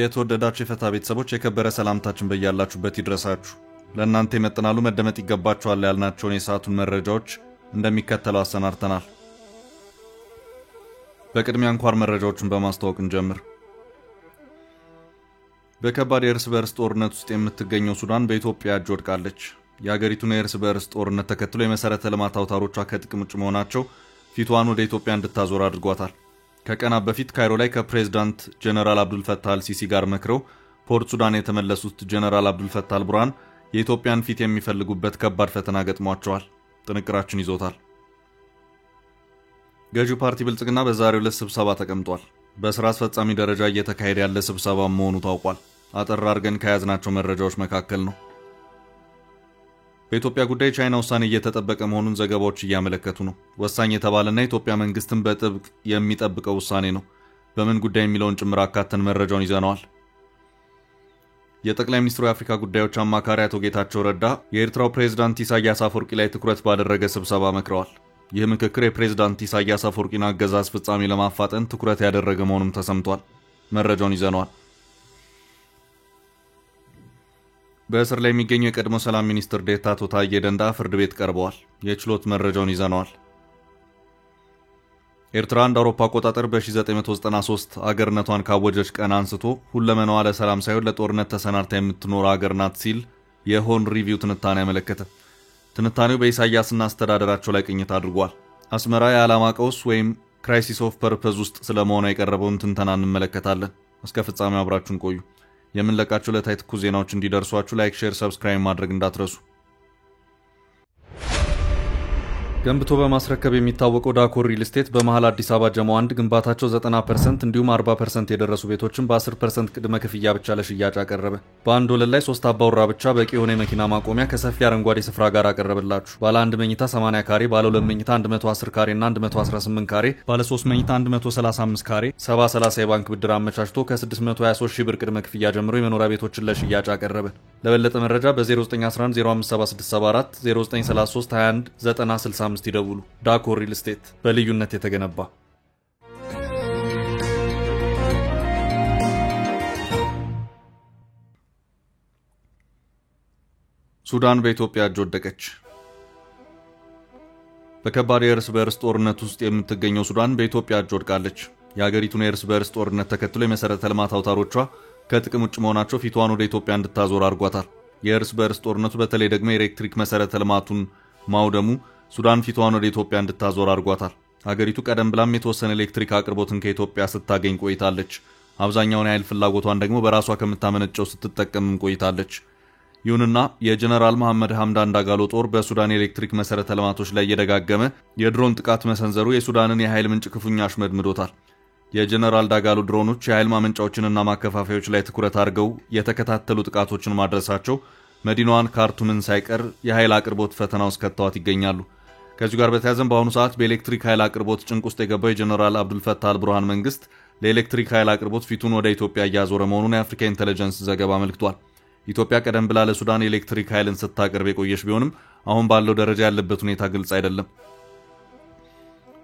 የተወደዳችሁ የፈታ ቤተሰቦች የከበረ ሰላምታችን በእያላችሁበት ይድረሳችሁ። ለእናንተ የመጥናሉ መደመጥ ይገባቸዋል ያልናቸውን የሰዓቱን መረጃዎች እንደሚከተለው አሰናድተናል። በቅድሚያ አንኳር መረጃዎችን በማስተዋወቅ እንጀምር። በከባድ የእርስ በርስ ጦርነት ውስጥ የምትገኘው ሱዳን በኢትዮጵያ እጅ ወድቃለች። የሀገሪቱን የእርስ በርስ ጦርነት ተከትሎ የመሰረተ ልማት አውታሮቿ ከጥቅም ውጭ መሆናቸው ፊቷን ወደ ኢትዮጵያ እንድታዞር አድርጓታል። ከቀናት በፊት ካይሮ ላይ ከፕሬዝዳንት ጀነራል አብዱል ፈታህ አልሲሲ ጋር መክረው ፖርት ሱዳን የተመለሱት ጀነራል አብዱል ፈታህ አልቡርሃን የኢትዮጵያን ፊት የሚፈልጉበት ከባድ ፈተና ገጥሟቸዋል። ጥንቅራችን ይዞታል። ገዢው ፓርቲ ብልጽግና በዛሬው ዕለት ስብሰባ ተቀምጧል። በስራ አስፈጻሚ ደረጃ እየተካሄደ ያለ ስብሰባ መሆኑ ታውቋል። አጠር አድርገን ከያዝናቸው መረጃዎች መካከል ነው። በኢትዮጵያ ጉዳይ ቻይና ውሳኔ እየተጠበቀ መሆኑን ዘገባዎች እያመለከቱ ነው። ወሳኝ የተባለና የኢትዮጵያ መንግስትን በጥብቅ የሚጠብቀው ውሳኔ ነው። በምን ጉዳይ የሚለውን ጭምር አካተን መረጃውን ይዘናል። የጠቅላይ ሚኒስትሩ የአፍሪካ ጉዳዮች አማካሪ አቶ ጌታቸው ረዳ የኤርትራው ፕሬዝዳንት ኢሳያስ አፈወርቂ ላይ ትኩረት ባደረገ ስብሰባ መክረዋል። ይህ ምክክር የፕሬዝዳንት ኢሳያስ አፈወርቂን አገዛዝ ፍጻሜ ለማፋጠን ትኩረት ያደረገ መሆኑም ተሰምቷል። መረጃውን ይዘናል። በእስር ላይ የሚገኙ የቀድሞ ሰላም ሚኒስትር ዴኤታ አቶ ታዬ ደንደአ ፍርድ ቤት ቀርበዋል። የችሎት መረጃውን ይዘናል። ኤርትራ እንደ አውሮፓ አቆጣጠር በ1993 አገርነቷን ካወጀች ቀን አንስቶ ሁለመናዋ ለሰላም ሳይሆን ለጦርነት ተሰናድታ የምትኖር አገር ናት ሲል የሆርን ሪቪው ትንታኔ ያመለከተ። ትንታኔው በኢሳያስና አስተዳደራቸው ላይ ቅኝት አድርጓል። አስመራ የዓላማ ቀውስ ወይም ክራይሲስ ኦፍ ፐርፐዝ ውስጥ ስለመሆኗ የቀረበውን ትንተና እንመለከታለን። እስከ ፍጻሜው አብራችሁን ቆዩ። የምንለቃችሁ ለታይ ትኩስ ዜናዎች እንዲደርሷችሁ ላይክ፣ ሼር፣ ሰብስክራይብ ማድረግ እንዳትረሱ። ገንብቶ በማስረከብ የሚታወቀው ዳኮር ሪል ስቴት በመሃል አዲስ አበባ ጀሞ 1 ግንባታቸው 90% እንዲሁም 40% የደረሱ ቤቶችን በ10% ቅድመ ክፍያ ብቻ ለሽያጭ አቀረበ። በአንድ ወለል ላይ 3 አባወራ ብቻ በቂ የሆነ የመኪና ማቆሚያ ከሰፊ አረንጓዴ ስፍራ ጋር አቀረበላችሁ። ባለ 1 መኝታ 80 ካሬ፣ ባለ 2 መኝታ 110 ካሬ እና 118 ካሬ፣ ባለ 3 መኝታ 135 ካሬ 70/30 የባንክ ብድር አመቻችቶ ከ623 ሺህ ብር ቅድመ ክፍያ ጀምሮ የመኖሪያ ቤቶችን ለሽያጭ አቀረበ። ለበለጠ መረጃ በ0911 057674 0933 21 9065 ይደውሉ። ዳኮር ሪል ስቴት በልዩነት የተገነባ። ሱዳን በኢትዮጵያ እጅ ወደቀች። በከባድ የእርስ በርስ ጦርነት ውስጥ የምትገኘው ሱዳን በኢትዮጵያ እጅ ወድቃለች። የሀገሪቱን የእርስ በርስ ጦርነት ተከትሎ የመሰረተ ልማት አውታሮቿ ከጥቅም ውጭ መሆናቸው ፊቷን ወደ ኢትዮጵያ እንድታዞር አድርጓታል። የእርስ በርስ ጦርነቱ በተለይ ደግሞ የኤሌክትሪክ መሰረተ ልማቱን ማውደሙ ሱዳን ፊቷን ወደ ኢትዮጵያ እንድታዞር አድርጓታል። ሀገሪቱ ቀደም ብላም የተወሰነ ኤሌክትሪክ አቅርቦትን ከኢትዮጵያ ስታገኝ ቆይታለች። አብዛኛውን የኃይል ፍላጎቷን ደግሞ በራሷ ከምታመነጨው ስትጠቀም ቆይታለች። ይሁንና የጀነራል መሐመድ ሐምዳን ዳጋሎ ጦር በሱዳን የኤሌክትሪክ መሰረተ ልማቶች ላይ እየደጋገመ የድሮን ጥቃት መሰንዘሩ የሱዳንን የኃይል ምንጭ ክፉኛ አሽመድምዶታል። የጀነራል ዳጋሎ ድሮኖች የኃይል ማመንጫዎችንና ማከፋፈያዎች ላይ ትኩረት አድርገው የተከታተሉ ጥቃቶችን ማድረሳቸው መዲናዋን ካርቱምን ሳይቀር የኃይል አቅርቦት ፈተና ውስጥ ከተዋት ይገኛሉ። ከዚህ ጋር በተያያዘ በአሁኑ ሰዓት በኤሌክትሪክ ኃይል አቅርቦት ጭንቅ ውስጥ የገባው የጀነራል አብዱል ፈታህ አልቡርሃን መንግስት ለኤሌክትሪክ ኃይል አቅርቦት ፊቱን ወደ ኢትዮጵያ እያዞረ መሆኑን የአፍሪካ ኢንተለጀንስ ዘገባ አመልክቷል። ኢትዮጵያ ቀደም ብላ ለሱዳን ኤሌክትሪክ ኃይልን ስታቀርብ የቆየች ቢሆንም አሁን ባለው ደረጃ ያለበት ሁኔታ ግልጽ አይደለም።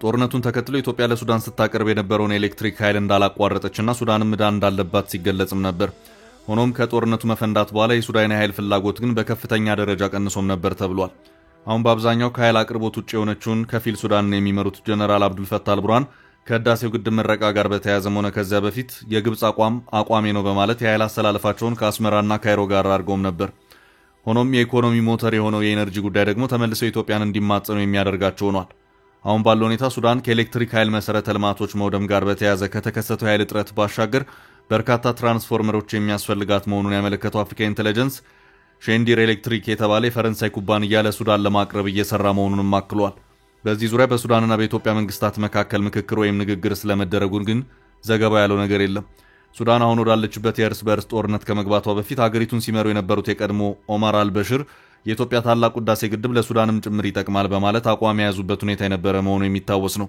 ጦርነቱን ተከትሎ ኢትዮጵያ ለሱዳን ስታቀርብ የነበረውን ኤሌክትሪክ ኃይል እንዳላቋረጠችና ሱዳንም ዕዳ እንዳለባት ሲገለጽም ነበር። ሆኖም ከጦርነቱ መፈንዳት በኋላ የሱዳን የኃይል ፍላጎት ግን በከፍተኛ ደረጃ ቀንሶም ነበር ተብሏል። አሁን በአብዛኛው ከኃይል አቅርቦት ውጭ የሆነችውን ከፊል ሱዳንን የሚመሩት ጀነራል አብዱል ፈታህ አልቡርሃን ከህዳሴው ግድብ ምረቃ ጋር በተያያዘም ሆነ ከዚያ በፊት የግብጽ አቋሜ ነው በማለት የኃይል አስተላለፋቸውን ከአስመራና ካይሮ ጋር አድርገውም ነበር። ሆኖም የኢኮኖሚ ሞተር የሆነው የኤነርጂ ጉዳይ ደግሞ ተመልሰው ኢትዮጵያን እንዲማጸኑ የሚያደርጋቸው ሆኗል። አሁን ባለው ሁኔታ ሱዳን ከኤሌክትሪክ ኃይል መሰረተ ልማቶች መውደም ጋር በተያያዘ ከተከሰተው የኃይል እጥረት ባሻገር በርካታ ትራንስፎርመሮች የሚያስፈልጋት መሆኑን ያመለከተው አፍሪካ ኢንተለጀንስ ሼንዲር ኤሌክትሪክ የተባለ የፈረንሳይ ኩባንያ ለሱዳን ለማቅረብ እየሰራ መሆኑንም አክሏል። በዚህ ዙሪያ በሱዳንና በኢትዮጵያ መንግስታት መካከል ምክክር ወይም ንግግር ስለመደረጉን ግን ዘገባው ያለው ነገር የለም። ሱዳን አሁን ወዳለችበት የእርስ በርስ ጦርነት ከመግባቷ በፊት ሀገሪቱን ሲመሩ የነበሩት የቀድሞ ኦማር አልበሽር የኢትዮጵያ ታላቁ ህዳሴ ግድብ ለሱዳንም ጭምር ይጠቅማል በማለት አቋም የያዙበት ሁኔታ የነበረ መሆኑ የሚታወስ ነው።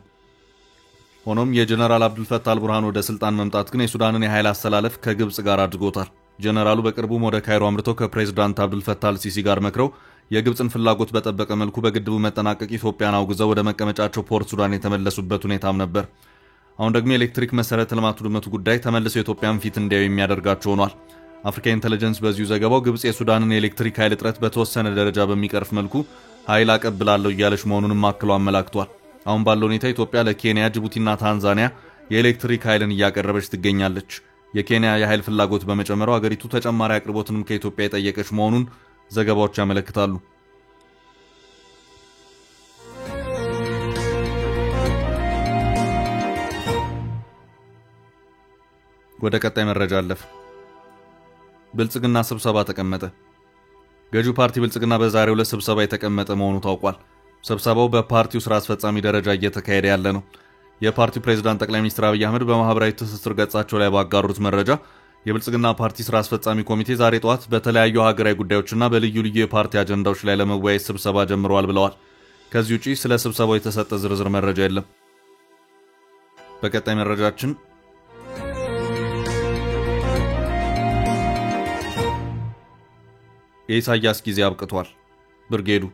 ሆኖም የጀነራል አብዱል ፈታህ አልቡርሃን ወደ ስልጣን መምጣት ግን የሱዳንን የኃይል አስተላለፍ ከግብጽ ጋር አድርጎታል። ጀነራሉ በቅርቡም ወደ ካይሮ አምርተው ከፕሬዝዳንት አብዱል ፈታህ አልሲሲ ጋር መክረው የግብፅን ፍላጎት በጠበቀ መልኩ በግድቡ መጠናቀቅ ኢትዮጵያን አውግዘው ወደ መቀመጫቸው ፖርት ሱዳን የተመለሱበት ሁኔታም ነበር። አሁን ደግሞ የኤሌክትሪክ መሰረተ ልማት ውድመቱ ጉዳይ ተመልሰው ኢትዮጵያን ፊት እንዲያዩ የሚያደርጋቸው ሆኗል። አፍሪካ ኢንተለጀንስ በዚሁ ዘገባው ግብፅ የሱዳንን የኤሌክትሪክ ኃይል እጥረት በተወሰነ ደረጃ በሚቀርፍ መልኩ ኃይል አቀብላለሁ እያለች መሆኑንም አክሎ አመላክቷል። አሁን ባለው ሁኔታ ኢትዮጵያ ለኬንያ፣ ጅቡቲና ታንዛኒያ የኤሌክትሪክ ኃይልን እያቀረበች ትገኛለች። የኬንያ የኃይል ፍላጎት በመጨመሩ አገሪቱ ተጨማሪ አቅርቦትንም ከኢትዮጵያ የጠየቀች መሆኑን ዘገባዎች ያመለክታሉ። ወደ ቀጣይ መረጃ አለፍ። ብልጽግና ስብሰባ ተቀመጠ። ገዢው ፓርቲ ብልጽግና በዛሬው ዕለት ስብሰባ የተቀመጠ መሆኑ ታውቋል። ስብሰባው በፓርቲው ስራ አስፈጻሚ ደረጃ እየተካሄደ ያለ ነው። የፓርቲው ፕሬዝዳንት ጠቅላይ ሚኒስትር አብይ አህመድ በማህበራዊ ትስስር ገጻቸው ላይ ባጋሩት መረጃ የብልጽግና ፓርቲ ስራ አስፈጻሚ ኮሚቴ ዛሬ ጠዋት በተለያዩ ሀገራዊ ጉዳዮችና በልዩ ልዩ የፓርቲ አጀንዳዎች ላይ ለመወያየት ስብሰባ ጀምረዋል ብለዋል። ከዚህ ውጪ ስለ ስብሰባው የተሰጠ ዝርዝር መረጃ የለም። በቀጣይ መረጃችን የኢሳያስ ጊዜ አብቅቷል። ብርጌዱ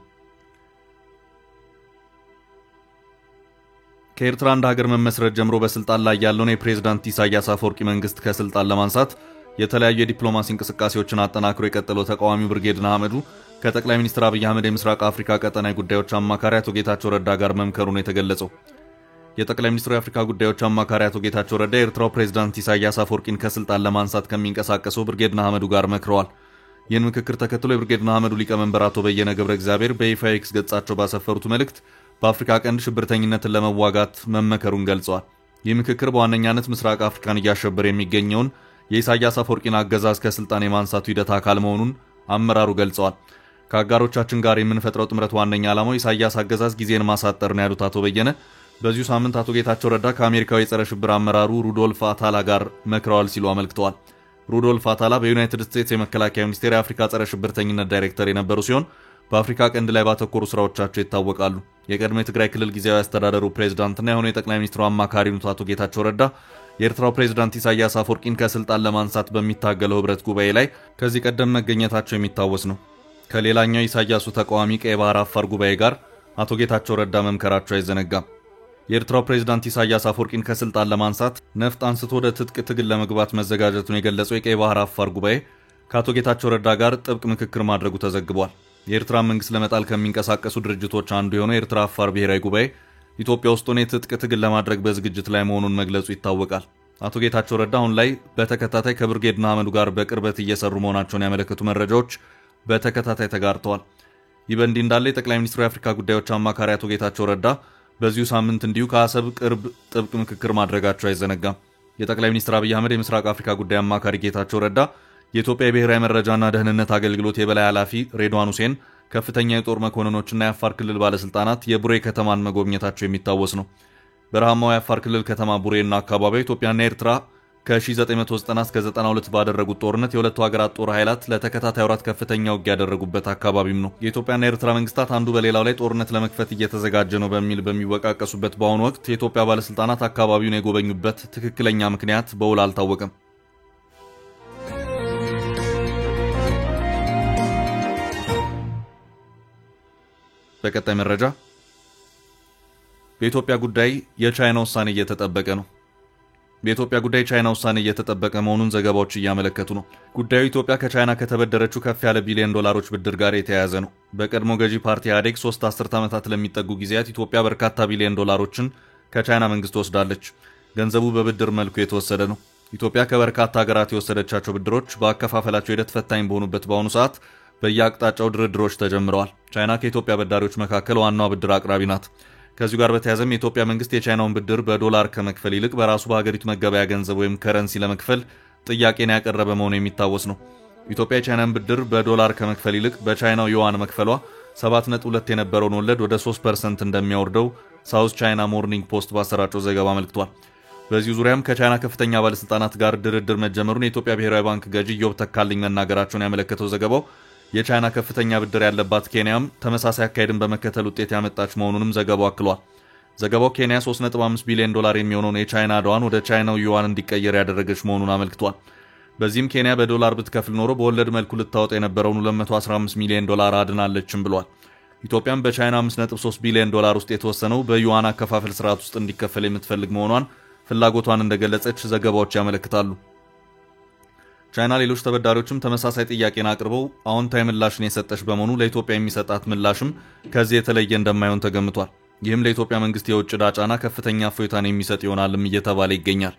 ከኤርትራ እንደ ሀገር መመስረት ጀምሮ በስልጣን ላይ ያለውን የፕሬዝዳንት ኢሳያስ አፈወርቂ መንግስት ከስልጣን ለማንሳት የተለያዩ የዲፕሎማሲ እንቅስቃሴዎችን አጠናክሮ የቀጠለው ተቃዋሚው ብርጌድ ንሓመዱ ከጠቅላይ ሚኒስትር አብይ አህመድ የምስራቅ አፍሪካ ቀጠናዊ ጉዳዮች አማካሪ አቶ ጌታቸው ረዳ ጋር መምከሩን የተገለጸው የጠቅላይ ሚኒስትሩ የአፍሪካ ጉዳዮች አማካሪ አቶ ጌታቸው ረዳ የኤርትራው ፕሬዝዳንት ኢሳያስ አፈወርቂን ከስልጣን ለማንሳት ከሚንቀሳቀሰው ብርጌድ ንሓመዱ ጋር መክረዋል። ይህን ምክክር ተከትሎ የብርጌድ ንሓመዱ ሊቀመንበር አቶ በየነ ገብረ እግዚአብሔር በይፋ ኤክስ ገጻቸው ባሰፈሩት መልእክት በአፍሪካ ቀንድ ሽብርተኝነትን ለመዋጋት መመከሩን ገልጸዋል። ይህ ምክክር በዋነኛነት ምስራቅ አፍሪካን እያሸበረ የሚገኘውን የኢሳያስ አፈወርቂን አገዛዝ ከስልጣን የማንሳቱ ሂደት አካል መሆኑን አመራሩ ገልጸዋል። ከአጋሮቻችን ጋር የምንፈጥረው ጥምረት ዋነኛ ዓላማው ኢሳያስ አገዛዝ ጊዜን ማሳጠር ነው ያሉት አቶ በየነ በዚሁ ሳምንት አቶ ጌታቸው ረዳ ከአሜሪካዊ የጸረ ሽብር አመራሩ ሩዶልፍ አታላ ጋር መክረዋል ሲሉ አመልክተዋል። ሩዶልፍ አታላ በዩናይትድ ስቴትስ የመከላከያ ሚኒስቴር የአፍሪካ ጸረ ሽብርተኝነት ዳይሬክተር የነበሩ ሲሆን በአፍሪካ ቀንድ ላይ ባተኮሩ ስራዎቻቸው ይታወቃሉ። የቀድሞ የትግራይ ክልል ጊዜያዊ አስተዳደሩ ፕሬዝዳንትና የሆነው የጠቅላይ ሚኒስትሩ አማካሪ አቶ ጌታቸው ረዳ የኤርትራው ፕሬዝዳንት ኢሳያስ አፈወርቂን ከስልጣን ለማንሳት በሚታገለው ህብረት ጉባኤ ላይ ከዚህ ቀደም መገኘታቸው የሚታወስ ነው። ከሌላኛው የኢሳያሱ ተቃዋሚ ቀይ ባህር አፋር ጉባኤ ጋር አቶ ጌታቸው ረዳ መምከራቸው አይዘነጋም። የኤርትራው ፕሬዝዳንት ኢሳያስ አፈወርቂን ከስልጣን ለማንሳት ነፍጥ አንስቶ ወደ ትጥቅ ትግል ለመግባት መዘጋጀቱን የገለጸው የቀይ ባህር አፋር ጉባኤ ከአቶ ጌታቸው ረዳ ጋር ጥብቅ ምክክር ማድረጉ ተዘግቧል። የኤርትራ መንግስት ለመጣል ከሚንቀሳቀሱ ድርጅቶች አንዱ የሆነው የኤርትራ አፋር ብሔራዊ ጉባኤ ኢትዮጵያ ውስጥ ሆኖ የትጥቅ ትግል ለማድረግ በዝግጅት ላይ መሆኑን መግለጹ ይታወቃል። አቶ ጌታቸው ረዳ አሁን ላይ በተከታታይ ከብርጌድ ንሓመዱ ጋር በቅርበት እየሰሩ መሆናቸውን ያመለከቱ መረጃዎች በተከታታይ ተጋርተዋል። ይህ በእንዲህ እንዳለ የጠቅላይ ሚኒስትሩ የአፍሪካ ጉዳዮች አማካሪ አቶ ጌታቸው ረዳ በዚሁ ሳምንት እንዲሁ ከአሰብ ቅርብ ጥብቅ ምክክር ማድረጋቸው አይዘነጋም። የጠቅላይ ሚኒስትር አብይ አህመድ የምስራቅ አፍሪካ ጉዳይ አማካሪ ጌታቸው ረዳ የኢትዮጵያ የብሔራዊ መረጃና ደህንነት አገልግሎት የበላይ ኃላፊ ሬድዋን ሁሴን፣ ከፍተኛ የጦር መኮንኖችና የአፋር ክልል ባለስልጣናት የቡሬ ከተማን መጎብኘታቸው የሚታወስ ነው። በረሃማው የአፋር ክልል ከተማ ቡሬና አካባቢው ኢትዮጵያና ኤርትራ ከ1990 እስከ 92 ባደረጉት ጦርነት የሁለቱ ሀገራት ጦር ኃይላት ለተከታታይ ወራት ከፍተኛ ውጊያ ያደረጉበት አካባቢም ነው። የኢትዮጵያና የኤርትራ መንግስታት አንዱ በሌላው ላይ ጦርነት ለመክፈት እየተዘጋጀ ነው በሚል በሚወቃቀሱበት በአሁኑ ወቅት የኢትዮጵያ ባለስልጣናት አካባቢውን የጎበኙበት ትክክለኛ ምክንያት በውል አልታወቀም። በቀጣይ መረጃ በኢትዮጵያ ጉዳይ የቻይና ውሳኔ እየተጠበቀ ነው። በኢትዮጵያ ጉዳይ ቻይና ውሳኔ እየተጠበቀ መሆኑን ዘገባዎች እያመለከቱ ነው። ጉዳዩ ኢትዮጵያ ከቻይና ከተበደረችው ከፍ ያለ ቢሊዮን ዶላሮች ብድር ጋር የተያያዘ ነው። በቀድሞ ገዢ ፓርቲ ኢህአዴግ 3 አስርት ዓመታት ለሚጠጉ ጊዜያት ኢትዮጵያ በርካታ ቢሊዮን ዶላሮችን ከቻይና መንግስት ወስዳለች። ገንዘቡ በብድር መልኩ የተወሰደ ነው። ኢትዮጵያ ከበርካታ ሀገራት የወሰደቻቸው ብድሮች በአከፋፈላቸው ሂደት ፈታኝ በሆኑበት በአሁኑ ሰዓት በየአቅጣጫው ድርድሮች ተጀምረዋል። ቻይና ከኢትዮጵያ በዳሪዎች መካከል ዋናዋ ብድር አቅራቢ ናት። ከዚሁ ጋር በተያያዘም የኢትዮጵያ መንግስት የቻይናውን ብድር በዶላር ከመክፈል ይልቅ በራሱ በሀገሪቱ መገበያ ገንዘብ ወይም ከረንሲ ለመክፈል ጥያቄን ያቀረበ መሆኑ የሚታወስ ነው። ኢትዮጵያ የቻይናን ብድር በዶላር ከመክፈል ይልቅ በቻይናው ዩዋን መክፈሏ 7.2 የነበረውን ወለድ ወደ 3% እንደሚያወርደው ሳውዝ ቻይና ሞርኒንግ ፖስት ባሰራጨው ዘገባ አመልክቷል። በዚሁ ዙሪያም ከቻይና ከፍተኛ ባለስልጣናት ጋር ድርድር መጀመሩን የኢትዮጵያ ብሔራዊ ባንክ ገዢ ኢዮብ ተካልኝ መናገራቸውን ያመለከተው ዘገባው የቻይና ከፍተኛ ብድር ያለባት ኬንያም ተመሳሳይ አካሄድን በመከተል ውጤት ያመጣች መሆኑንም ዘገባው አክሏል። ዘገባው ኬንያ 3.5 ቢሊዮን ዶላር የሚሆነውን የቻይና ዕዳዋን ወደ ቻይናው ዩዋን እንዲቀየር ያደረገች መሆኑን አመልክቷል። በዚህም ኬንያ በዶላር ብትከፍል ኖሮ በወለድ መልኩ ልታወጣ የነበረውን $215 ሚሊዮን አድናለችም ብሏል። ኢትዮጵያም በቻይና $5.3 ቢሊዮን ውስጥ የተወሰነው በዩዋን አከፋፈል ስርዓት ውስጥ እንዲከፈል የምትፈልግ መሆኗን ፍላጎቷን እንደገለጸች ዘገባዎች ያመለክታሉ። ቻይና ሌሎች ተበዳሪዎችም ተመሳሳይ ጥያቄን አቅርበው አዎንታዊ ምላሽን የሰጠች በመሆኑ ለኢትዮጵያ የሚሰጣት ምላሽም ከዚህ የተለየ እንደማይሆን ተገምቷል። ይህም ለኢትዮጵያ መንግስት የውጭ ዕዳ ጫና ከፍተኛ እፎይታን የሚሰጥ ይሆናልም እየተባለ ይገኛል።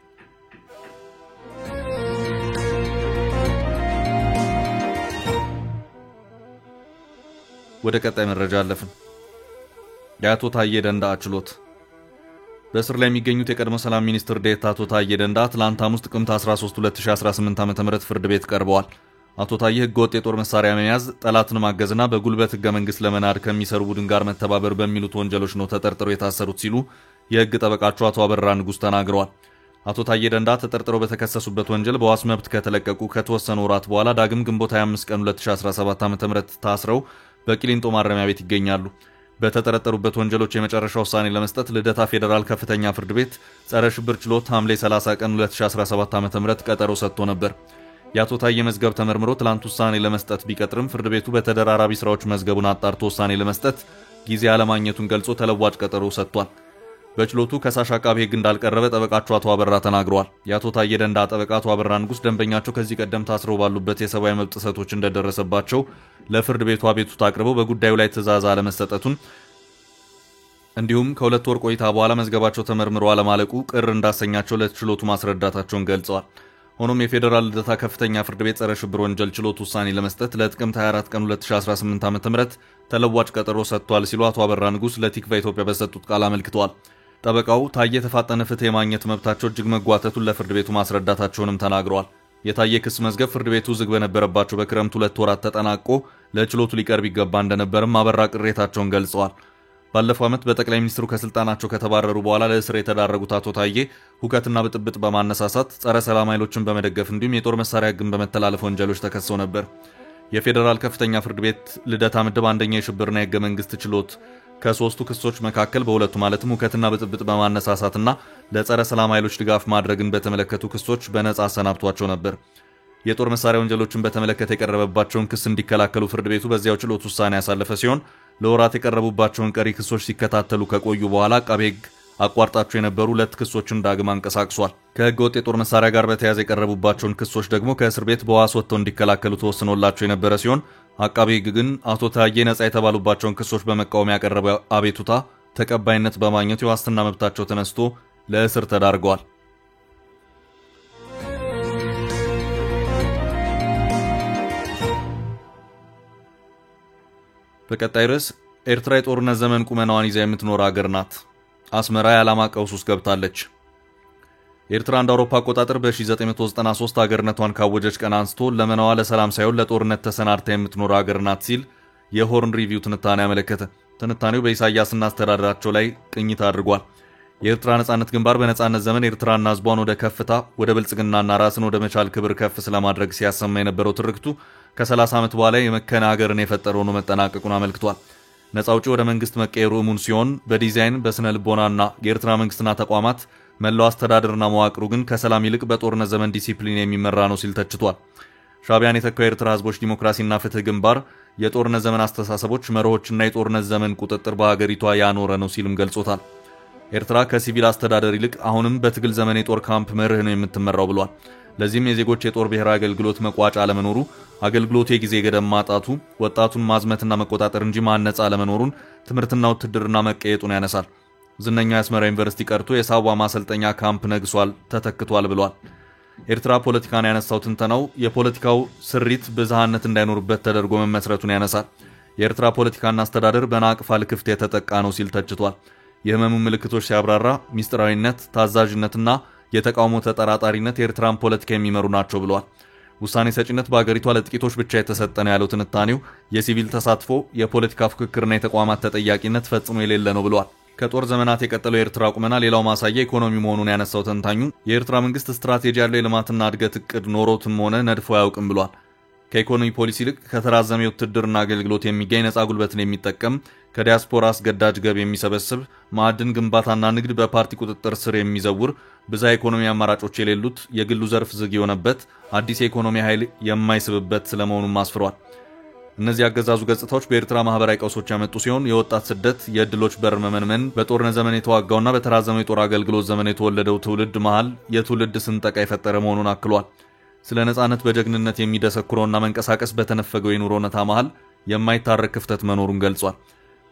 ወደ ቀጣይ መረጃ አለፍን። የአቶ ታዬ ደንደዓ ችሎት። በእስር ላይ የሚገኙት የቀድሞ ሰላም ሚኒስትር ዴኤታ አቶ ታዬ ደንደዓ ትላንት ሐሙስ ጥቅምት 13 2018 ዓ.ም ፍርድ ቤት ቀርበዋል። አቶ ታዬ ህገወጥ የጦር መሳሪያ መያዝ፣ ጠላትን ማገዝና በጉልበት ህገ መንግስት ለመናድ ከሚሰሩ ቡድን ጋር መተባበር በሚሉት ወንጀሎች ነው ተጠርጥረው የታሰሩት ሲሉ የህግ ጠበቃቸው አቶ አበራ ንጉስ ተናግረዋል። አቶ ታዬ ደንደዓ ተጠርጥረው በተከሰሱበት ወንጀል በዋስ መብት ከተለቀቁ ከተወሰኑ ወራት በኋላ ዳግም ግንቦት 25 ቀን 2017 ዓ.ም ታስረው በቂሊንጦ ማረሚያ ቤት ይገኛሉ። በተጠረጠሩበት ወንጀሎች የመጨረሻ ውሳኔ ለመስጠት ልደታ ፌዴራል ከፍተኛ ፍርድ ቤት ጸረ ሽብር ችሎት ሐምሌ 30 ቀን 2017 ዓ.ም ቀጠሮ ሰጥቶ ነበር። የአቶ ታዬ መዝገብ ተመርምሮ ትላንት ውሳኔ ለመስጠት ቢቀጥርም ፍርድ ቤቱ በተደራራቢ ስራዎች መዝገቡን አጣርቶ ውሳኔ ለመስጠት ጊዜ አለማግኘቱን ገልጾ ተለዋጭ ቀጠሮ ሰጥቷል። በችሎቱ ከሳሽ አቃቤ ህግ እንዳልቀረበ ጠበቃቸው አቶ አበራ ተናግረዋል። የአቶ ታዬ ደንደዓ ጠበቃ አቶ አበራ ንጉስ ደንበኛቸው ከዚህ ቀደም ታስረው ባሉበት የሰብአዊ መብት ጥሰቶች እንደደረሰባቸው ለፍርድ ቤቱ አቤቱታ አቅርበው በጉዳዩ ላይ ትዕዛዝ አለመሰጠቱን እንዲሁም ከሁለት ወር ቆይታ በኋላ መዝገባቸው ተመርምሮ አለማለቁ ቅር እንዳሰኛቸው ለችሎቱ ማስረዳታቸውን ገልጸዋል። ሆኖም የፌዴራል ልደታ ከፍተኛ ፍርድ ቤት ጸረ ሽብር ወንጀል ችሎት ውሳኔ ለመስጠት ለጥቅምት 24 ቀን 2018 ዓ.ም ተለዋጭ ቀጠሮ ሰጥቷል ሲሉ አቶ አበራ ንጉስ ለቲክቫ ኢትዮጵያ በሰጡት ቃል አመልክተዋል። ጠበቃው ታዬ የተፋጠነ ፍትህ የማግኘት መብታቸው እጅግ መጓተቱን ለፍርድ ቤቱ ማስረዳታቸውንም ተናግረዋል። የታዬ ክስ መዝገብ ፍርድ ቤቱ ዝግ በነበረባቸው በክረምት 2 ወራት ተጠናቆ ለችሎቱ ሊቀርብ ይገባ እንደነበርም አበራ ቅሬታቸውን ገልጸዋል። ባለፈው ዓመት በጠቅላይ ሚኒስትሩ ከስልጣናቸው ከተባረሩ በኋላ ለእስር የተዳረጉት አቶ ታዬ ሁከትና ብጥብጥ በማነሳሳት ጸረ ሰላም ኃይሎችን በመደገፍ እንዲሁም የጦር መሳሪያ ህግን በመተላለፍ ወንጀሎች ተከሰው ነበር። የፌዴራል ከፍተኛ ፍርድ ቤት ልደታ ምድብ አንደኛ የሽብርና የህገ መንግስት ችሎት ከሶስቱ ክሶች መካከል በሁለቱ ማለትም ሁከትና ብጥብጥ በማነሳሳትና ለጸረ ሰላም ኃይሎች ድጋፍ ማድረግን በተመለከቱ ክሶች በነጻ አሰናብቷቸው ነበር። የጦር መሳሪያ ወንጀሎችን በተመለከተ የቀረበባቸውን ክስ እንዲከላከሉ ፍርድ ቤቱ በዚያው ችሎት ውሳኔ ያሳለፈ ሲሆን ለወራት የቀረቡባቸውን ቀሪ ክሶች ሲከታተሉ ከቆዩ በኋላ አቃቤ ህግ አቋርጣቸው የነበሩ 2 ክሶችን ዳግም አንቀሳቅሷል። ከህገ ወጥ የጦር መሳሪያ ጋር በተያያዘ የቀረቡባቸውን ክሶች ደግሞ ከእስር ቤት በዋስ ወጥተው እንዲከላከሉ ተወስኖላቸው የነበረ ሲሆን አቃቤ ህግ ግን አቶ ታዬ ነጻ የተባሉባቸውን ክሶች በመቃወም ያቀረበ አቤቱታ ተቀባይነት በማግኘቱ የዋስትና መብታቸው ተነስቶ ለእስር ተዳርገዋል። በቀጣይ ርዕስ ኤርትራ የጦርነት ዘመን ቁመናዋን ይዛ የምትኖር ሀገር ናት። አስመራ የዓላማ ቀውስ ውስጥ ገብታለች። ኤርትራ እንደ አውሮፓ አቆጣጠር በ1993 ሀገርነቷን ካወጀች ቀን አንስቶ ለመናዋ ለሰላም ሳይሆን ለጦርነት ተሰናድታ የምትኖር ሀገር ናት ሲል የሆርን ሪቪው ትንታኔ ያመለከተ። ትንታኔው በኢሳያስና አስተዳደራቸው ላይ ቅኝት አድርጓል። የኤርትራ ነጻነት ግንባር በነጻነት ዘመን ኤርትራና ህዝቧን ወደ ከፍታ ወደ ብልጽግናና ራስን ወደ መቻል ክብር ከፍ ስለማድረግ ሲያሰማ የነበረው ትርክቱ ከ30 ዓመት በኋላ የመከነ ሀገርን የፈጠረው ነው መጠናቀቁን አመልክቷል። ነጻ አውጪ ወደ መንግስት መቀየሩ እሙን ሲሆን በዲዛይን በስነ ልቦናና የኤርትራ መንግስትና ተቋማት መላው አስተዳደርና መዋቅሩ ግን ከሰላም ይልቅ በጦርነት ዘመን ዲሲፕሊን የሚመራ ነው ሲል ተችቷል። ሻቢያን የተካው የኤርትራ ህዝቦች ዲሞክራሲና ፍትህ ግንባር የጦርነት ዘመን አስተሳሰቦች መርሆችና የጦርነት ዘመን ቁጥጥር በሀገሪቷ ያኖረ ነው ሲልም ገልጾታል። ኤርትራ ከሲቪል አስተዳደር ይልቅ አሁንም በትግል ዘመን የጦር ካምፕ መርህ ነው የምትመራው ብሏል። ለዚህም የዜጎች የጦር ብሔራዊ አገልግሎት መቋጫ አለመኖሩ፣ አገልግሎቱ የጊዜ ገደብ ማጣቱ፣ ወጣቱን ማዝመትና መቆጣጠር እንጂ ማነጻ አለመኖሩን፣ ትምህርትና ውትድርና መቀየጡን ያነሳል። ዝነኛው የአስመራ ዩኒቨርሲቲ ቀርቶ የሳዋ ማሰልጠኛ ካምፕ ነግሷል፣ ተተክቷል ብሏል። ኤርትራ ፖለቲካን ያነሳው ትንተናው የፖለቲካው ስሪት ብዝሃነት እንዳይኖርበት ተደርጎ መመስረቱን ያነሳል። የኤርትራ ፖለቲካና አስተዳደር በናቅፋ ልክፍት የተጠቃ ነው ሲል ተችቷል። የህመሙ ምልክቶች ሲያብራራ ሚስጥራዊነት፣ ታዛዥነትና የተቃውሞ ተጠራጣሪነት የኤርትራን ፖለቲካ የሚመሩ ናቸው ብለዋል። ውሳኔ ሰጪነት በአገሪቷ ለጥቂቶች ብቻ የተሰጠ ነው ያለው ትንታኔው የሲቪል ተሳትፎ፣ የፖለቲካ ፍክክርና የተቋማት ተጠያቂነት ፈጽሞ የሌለ ነው ብለዋል። ከጦር ዘመናት የቀጠለው የኤርትራ ቁመና ሌላው ማሳያ ኢኮኖሚ መሆኑን ያነሳው ተንታኙ የኤርትራ መንግስት ስትራቴጂ ያለው የልማትና እድገት እቅድ ኖሮትም ሆነ ነድፎ አያውቅም ብሏል። ከኢኮኖሚ ፖሊሲ ይልቅ ከተራዘመ የውትድርና አገልግሎት የሚገኝ ነፃ ጉልበትን የሚጠቀም ከዲያስፖራ አስገዳጅ ገቢ የሚሰበስብ ማዕድን ግንባታና ንግድ በፓርቲ ቁጥጥር ስር የሚዘውር ብዛ ኢኮኖሚ አማራጮች የሌሉት የግሉ ዘርፍ ዝግ የሆነበት አዲስ የኢኮኖሚ ኃይል የማይስብበት ስለመሆኑም አስፍሯል። እነዚህ አገዛዙ ገጽታዎች በኤርትራ ማህበራዊ ቀውሶች ያመጡ ሲሆን የወጣት ስደት፣ የእድሎች በር መመንመን፣ በጦርነት ዘመን የተዋጋውና በተራዘመው የጦር አገልግሎት ዘመን የተወለደው ትውልድ መሃል የትውልድ ስንጠቃ የፈጠረ መሆኑን አክሏል። ስለ ነጻነት በጀግንነት የሚደሰኩረውና መንቀሳቀስ በተነፈገው የኑሮ ነታ መሃል የማይታረቅ ክፍተት መኖሩን ገልጿል።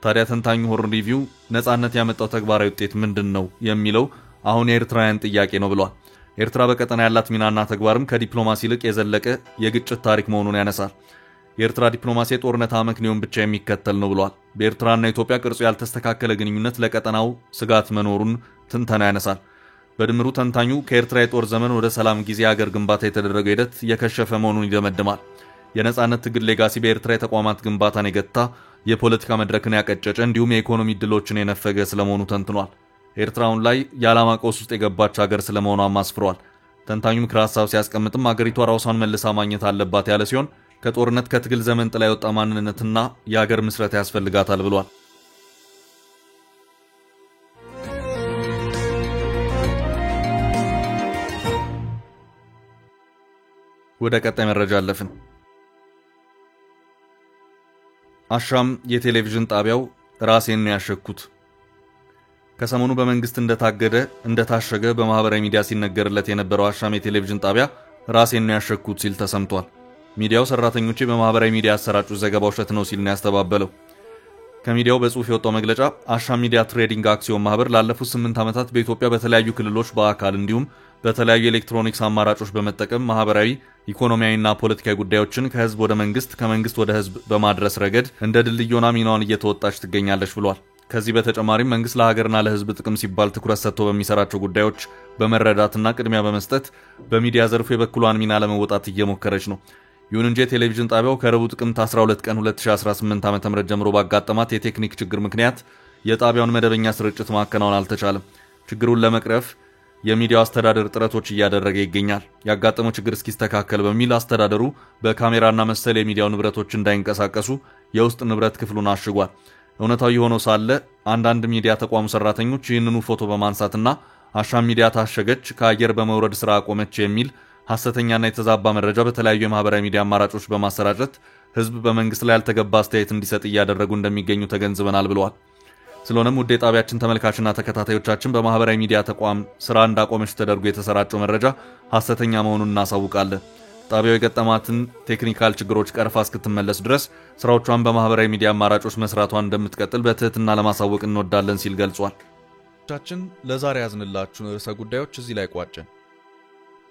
ታዲያ ተንታኙ ሆርን ሪቪው ነጻነት ያመጣው ተግባራዊ ውጤት ምንድነው የሚለው አሁን የኤርትራውያን ጥያቄ ነው ብሏል። ኤርትራ በቀጠና ያላት ሚናና ተግባርም ከዲፕሎማሲ ይልቅ የዘለቀ የግጭት ታሪክ መሆኑን ያነሳል። የኤርትራ ዲፕሎማሲ የጦርነት አመክንዮን ብቻ የሚከተል ነው ብሏል። በኤርትራና ኢትዮጵያ ቅርጹ ያልተስተካከለ ግንኙነት ለቀጠናው ስጋት መኖሩን ትንተና ያነሳል። በድምሩ ተንታኙ ከኤርትራ የጦር ዘመን ወደ ሰላም ጊዜ ሀገር ግንባታ የተደረገው ሂደት የከሸፈ መሆኑን ይደመድማል። የነጻነት ትግል ሌጋሲ በኤርትራ የተቋማት ግንባታን የገታ የፖለቲካ መድረክን ያቀጨጨ እንዲሁም የኢኮኖሚ ድሎችን የነፈገ ስለመሆኑ ተንትኗል። ኤርትራውን ላይ የዓላማ ቀውስ ውስጥ የገባች ሀገር ስለመሆኗም አስፍሯል። ተንታኙ ምክረ ሀሳብ ሲያስቀምጥም አገሪቷ ራሷን መልሳ ማግኘት አለባት ያለ ሲሆን ከጦርነት ከትግል ዘመን ጥላ የወጣ ማንነትና የሀገር ምስረታ ያስፈልጋታል ብሏል። ወደ ቀጣይ መረጃ አለፍን። አሻም የቴሌቪዥን ጣቢያው ራሴን ያሸኩት ከሰሞኑ በመንግስት እንደታሸገ በማህበራዊ ሚዲያ ሲነገርለት የነበረው አሻም የቴሌቪዥን ጣቢያ ራሴን ያሸኩት ሲል ተሰምቷል። ሚዲያው ሰራተኞቼ በማህበራዊ ሚዲያ ያሰራጩት ዘገባ ውሸት ነው ሲል ነው ያስተባበለው። ከሚዲያው በጽሁፍ የወጣው መግለጫ አሻም ሚዲያ ትሬዲንግ አክሲዮን ማህበር ላለፉት 8 ዓመታት በኢትዮጵያ በተለያዩ ክልሎች በአካል እንዲሁም በተለያዩ ኤሌክትሮኒክስ አማራጮች በመጠቀም ማህበራዊ፣ ኢኮኖሚያዊና ፖለቲካዊ ጉዳዮችን ከህዝብ ወደ መንግስት ከመንግስት ወደ ህዝብ በማድረስ ረገድ እንደ ድልድይ ሆና ሚናዋን እየተወጣች ትገኛለች ብሏል። ከዚህ በተጨማሪም መንግስት ለሀገርና ለህዝብ ጥቅም ሲባል ትኩረት ሰጥቶ በሚሰራቸው ጉዳዮች በመረዳትና ቅድሚያ በመስጠት በሚዲያ ዘርፉ የበኩሏን ሚና ለመወጣት እየሞከረች ነው። ይሁን እንጂ ቴሌቪዥን ጣቢያው ከረቡዕ ጥቅምት 12 ቀን 2018 ዓ.ም ጀምሮ ባጋጠማት የቴክኒክ ችግር ምክንያት የጣቢያውን መደበኛ ስርጭት ማከናወን አልተቻለም። ችግሩን ለመቅረፍ የሚዲያው አስተዳደር ጥረቶች እያደረገ ይገኛል። ያጋጠመው ችግር እስኪስተካከል በሚል አስተዳደሩ በካሜራና መሰል የሚዲያው ንብረቶች እንዳይንቀሳቀሱ የውስጥ ንብረት ክፍሉን አሽጓል። እውነታው ሆኖ ሳለ አንዳንድ ሚዲያ ተቋሙ ሰራተኞች ይህንኑ ፎቶ በማንሳትና አሻም ሚዲያ ታሸገች፣ ከአየር በመውረድ ስራ አቆመች የሚል ሐሰተኛና የተዛባ መረጃ በተለያዩ የማህበራዊ ሚዲያ አማራጮች በማሰራጨት ህዝብ በመንግስት ላይ ያልተገባ አስተያየት እንዲሰጥ እያደረጉ እንደሚገኙ ተገንዝበናል ብለዋል። ስለሆነም ውድ የጣቢያችን ተመልካችና ተከታታዮቻችን በማህበራዊ ሚዲያ ተቋም ስራ እንዳቆመች ተደርጎ የተሰራጨው መረጃ ሐሰተኛ መሆኑን እናሳውቃለን። ጣቢያው የገጠማትን ቴክኒካል ችግሮች ቀርፋ እስክትመለስ ድረስ ስራዎቿን በማህበራዊ ሚዲያ አማራጮች መስራቷን እንደምትቀጥል በትህትና ለማሳወቅ እንወዳለን ሲል ገልጿል። ለዛሬ ያዝንላችሁ ርዕሰ ጉዳዮች እዚህ ላይ ቋጨን።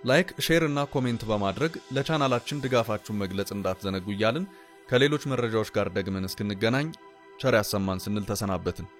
ላይክ፣ ሼር እና ኮሜንት በማድረግ ለቻናላችን ድጋፋችሁን መግለጽ እንዳትዘነጉ እያልን ከሌሎች መረጃዎች ጋር ደግመን እስክንገናኝ ቸር ያሰማን ስንል ተሰናበትን።